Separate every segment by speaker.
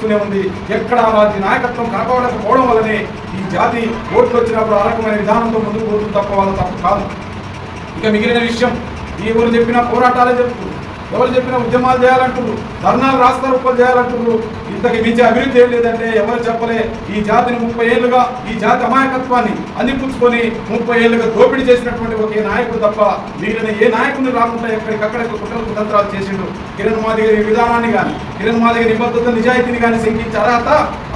Speaker 1: కనిపిస్తూనే ఉంది. ఎక్కడ వారి నాయకత్వం కనపడకపోవడం వల్లనే ఈ జాతి ఓట్లు వచ్చినప్పుడు ఆ రకమైన విధానంతో ముందుకు పోతుంది తప్ప వాళ్ళ తప్పు కాదు. ఇక మిగిలిన విషయం ఎవరు చెప్పినా పోరాటాలే చెప్తున్నారు, ఎవరు చెప్పినా ఉద్యమాలు చేయాలంటున్నారు, ధర్నాలు రాస్తారోపలు చేయాలంటున్నారు. ఇంతకు మించి అభివృద్ధి ఏం లేదంటే ఎవరు చెప్పలే. ఈ జాతిని 30 ఏళ్లుగా ఈ జాతి అమాయకత్వాన్ని అందిపుచ్చుకొని 30 ఏళ్లుగా దోపిడీ చేసినటువంటి ఒకే నాయకుడు తప్ప మిగిలిన ఏ నాయకుడిని రాకుండా ఎక్కడికక్కడ కుట్రలు కుతంత్రాలు చేసిండు. కిరణ్ మాదిగ విధానాన్ని కానీ, కిరణ్ మాదిగ నిబద్ధత నిజాయితీని కానీ శంకించే అర్హత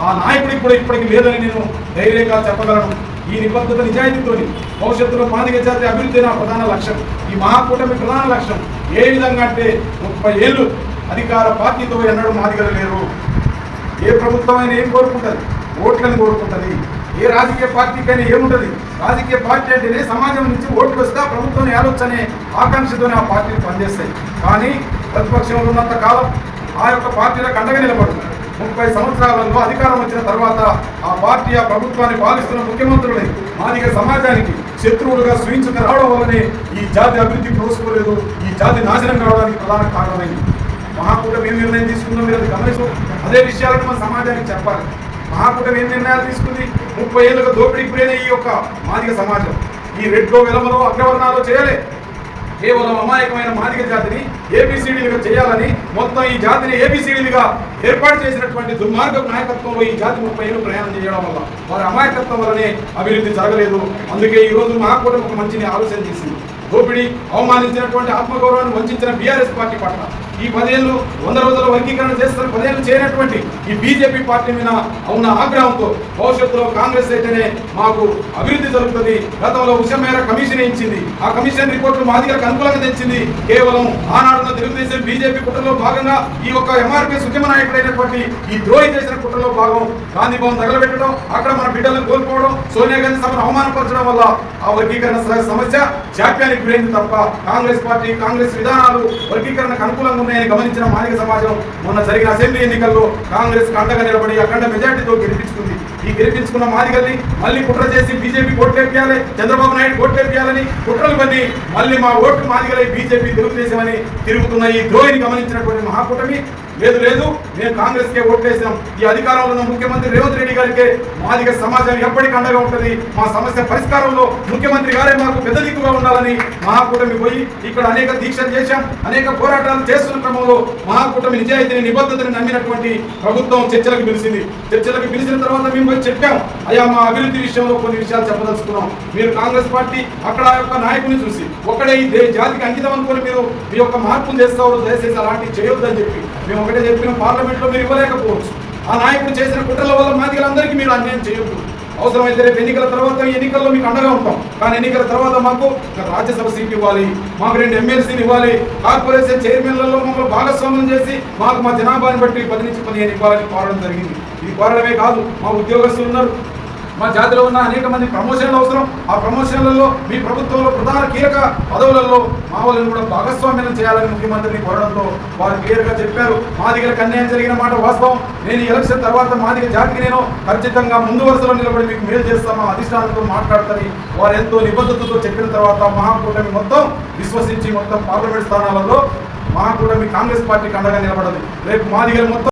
Speaker 1: ఆ నాయకుడికి కూడా ఇప్పటికీ లేదని నేను ధైర్యంగా చెప్పగలను. ఈ నిబద్ధత నిజాయితీతోని భవిష్యత్తులో మాదిగ జాతి అభివృద్ధి నా ప్రధాన లక్ష్యం. ఈ మహాకూటమి ప్రధాన లక్ష్యం ఏ విధంగా అంటే 30 ఏళ్ళు అధికార పార్టీతో ఎన్నడూ మాదిగలు లేరు. ఏ ప్రభుత్వమైనా ఏం కోరుకుంటుంది? ఓట్లను కోరుకుంటుంది. ఏ రాజకీయ పార్టీకైనా ఏముంటుంది? రాజకీయ పార్టీ అంటేనే సమాజం నుంచి ఓట్లు వస్తే ప్రభుత్వం ఏలొచ్చనే ఆకాంక్షతోనే ఆ పార్టీలు పనిచేస్తాయి. కానీ ప్రతిపక్షంలో ఉన్నంత కాలం ఆ యొక్క పార్టీలకు అండగా నిలబడుతుంది. 30 సంవత్సరాలలో అధికారం వచ్చిన తర్వాత ఆ పార్టీ ఆ ప్రభుత్వాన్ని పాలిస్తున్న ముఖ్యమంత్రులే మాదిగ సమాజానికి శత్రువులుగా సూచించుకు రావడం వల్లనే ఈ జాతి అభివృద్ధి ప్రోత్సుకోలేదు, ఈ జాతి నాశనం కావడానికి ప్రధాన కారణమైంది. మహాకూటమి ఏం నిర్ణయం తీసుకుందో మీరు అది గమనిస్తూ అదే విషయాలను మన సమాజానికి చెప్పాలి. మహాకూటమి ఏం నిర్ణయాలు తీసుకుంది? 30 ఏళ్ళుగా దోపిడీకి గురైన ఈ యొక్క మాదిగ సమాజం ఈ రెడ్లో వెలమలో అగ్రవర్ణాలు చేయలే. కేవలం అమాయకమైన మాదిగ జాతిని ఏబిసిడీలుగా చేయాలని మొత్తం ఈ జాతిని ఏబిసిడీలుగా ఏర్పాటు చేసినటువంటి దుర్మార్గపు నాయకత్వంలో ఈ జాతి 30 ఏళ్ళు ప్రయాణం చేయడం వల్ల వారి అమాయకత్వం వల్లనే అభివృద్ధి జరగలేదు. అందుకే ఈ రోజు మహాకూటమి ఒక మంచిని ఆలోచన చేసింది. దోపిడీ అవమానించినటువంటి ఆత్మగౌరవాన్ని వంచిన బీఆర్ఎస్ పార్టీ పట్ల ఈ 10 ఏళ్ళు 100 రోజుల వర్గీకరణ చేస్తున్న 10 ఏళ్ళు చేయనటువంటి ఈ బీజేపీ పార్టీ మీద ఉన్న ఆగ్రహంతో భవిష్యత్తులో కాంగ్రెస్ అయితేనే మాకు అభివృద్ధి జరుగుతుంది. గతంలో ఉషమేర కమిషన్ ఇచ్చింది. ఆ కమిషన్ రిపోర్టులు మాదిగలకు అనుకూలంగా తెచ్చింది. కేవలం ఆనాడున్న తెలుగుదేశం బీజేపీ కుట్రలో భాగంగా ఈ యొక్క ఎంఆర్పీఎస్ ఉద్యమ నాయకుడైనటువంటి ఈ ద్రోహి చేసిన కుట్రలో భాగం గాంధీ భవన్ తగలబెట్టడం, అక్కడ మన బిడ్డలను కోల్పోవడం, సోనియా గాంధీ సభను అవమానపరచడం వల్ల ఆ వర్గీకరణ సమస్య జాప్యానికి గురైంది తప్ప కాంగ్రెస్ పార్టీ కాంగ్రెస్ విధానాలు వర్గీకరణకు అనుకూలంగా ఉన్నాయని గమనించిన మాదిగ సమాజం మొన్న జరిగిన అసెంబ్లీ ఎన్నికల్లో కాంగ్రెస్ అండగా నిలబడి అఖండ మెజార్టీతో గెలిపించుకుంది. ఈ గెలిపించుకున్న మాదిగల్ని మళ్ళీ కుట్ర చేసి బీజేపీ ఓట్లేపియాలి, చంద్రబాబు నాయుడు ఓట్లేపియాలని కుట్రలు పని మళ్ళీ మా ఓట్లు మాదిగలై బీజేపీ తెలుగుదేశం అని తిరుగుతున్న ఈ ద్రోహిని గమనించినటువంటి మహాకూటమి లేదు మేము కాంగ్రెస్ కే ఓట్లేసాం, ఈ అధికారంలో ఉన్న ముఖ్యమంత్రి రేవంత్ రెడ్డి గారికి మాదిగ సమాజం ఎప్పటికీ అండగా ఉంటుంది, మా సమస్య పరిష్కారంలో ముఖ్యమంత్రి గారే మాకు పెద్ద దిక్కుగా ఉండాలని మహాకూటమి పోయి ఇక్కడ అనేక దీక్షలు చేశాం, అనేక పోరాటాలు చేస్తున్న క్రమంలో మహాకూటమి నిజాయితీని నిబద్ధతని నమ్మినటువంటి ప్రభుత్వం చర్చలకు పిలిచింది. చర్చలకు పిలిచిన తర్వాత మేము పోయి చెప్పాం, అయ్యా మా అభివృద్ధి విషయంలో కొన్ని విషయాలు చెప్పదలుచుకున్నాం. మీరు కాంగ్రెస్ పార్టీ అక్కడ యొక్క నాయకుని చూసి ఒక్కడే ఈ జాతికి అంకితం అనుకుని మీరు మీ యొక్క మార్పులు చేస్తారో దయచేసి అలాంటివి చేయొద్దని చెప్పి మేము ఒకటే చెప్పిన పార్లమెంట్లో మీరు ఇవ్వలేకపోవచ్చు. ఆ నాయకుడు చేసిన కుట్రల వల్ల మాదిగలందరికీ మీరు అన్యాయం చేయొద్దు. అవసరమైతే రేపు ఎన్నికల తర్వాత ఎన్నికల్లో మీకు అండగా ఉంటాం, కానీ ఎన్నికల తర్వాత మాకు రాజ్యసభ సీట్ ఇవ్వాలి, మాకు 2 ఎమ్మెల్సీలు ఇవ్వాలి, కార్పొరేషన్ చైర్మన్లలో మమ్మల్ని భాగస్వామ్యం చేసి మాకు మా జనాభాని బట్టి 10 నుంచి 15 ఇవ్వాలని కోరడం జరిగింది. ఇది కోరడమే కాదు, మా ఉద్యోగస్తులు ఉన్నారు, మా జాతిలో ఉన్న అనేక మంది ప్రమోషన్లు అవసరం. ఆ ప్రమోషన్లలో మీ ప్రభుత్వంలో ప్రధాన కీలక పదవులలో మా వాళ్ళని కూడా భాగస్వామ్యం చేయాలని ముఖ్యమంత్రిని కోరడంతో వారు క్లియర్గా చెప్పారు. మాదిగలకు అన్యాయం జరిగిన మాట వాస్తవం. నేను ఎలక్షన్ తర్వాత మాదిగ జాతికి నేను ఖచ్చితంగా ముందు వరుసలో నిలబడి మీకు మేలు చేస్తామా అధిష్టానంతో మాట్లాడతారని వారు ఎంతో నిబద్ధతతో చెప్పిన తర్వాత మహాకూటమి మొత్తం విశ్వసించి మొత్తం పార్లమెంట్ స్థానాలలో మహాకూటమి కాంగ్రెస్ పార్టీకి అండగా నిలబడదు. రేపు మాదిగలు మొత్తం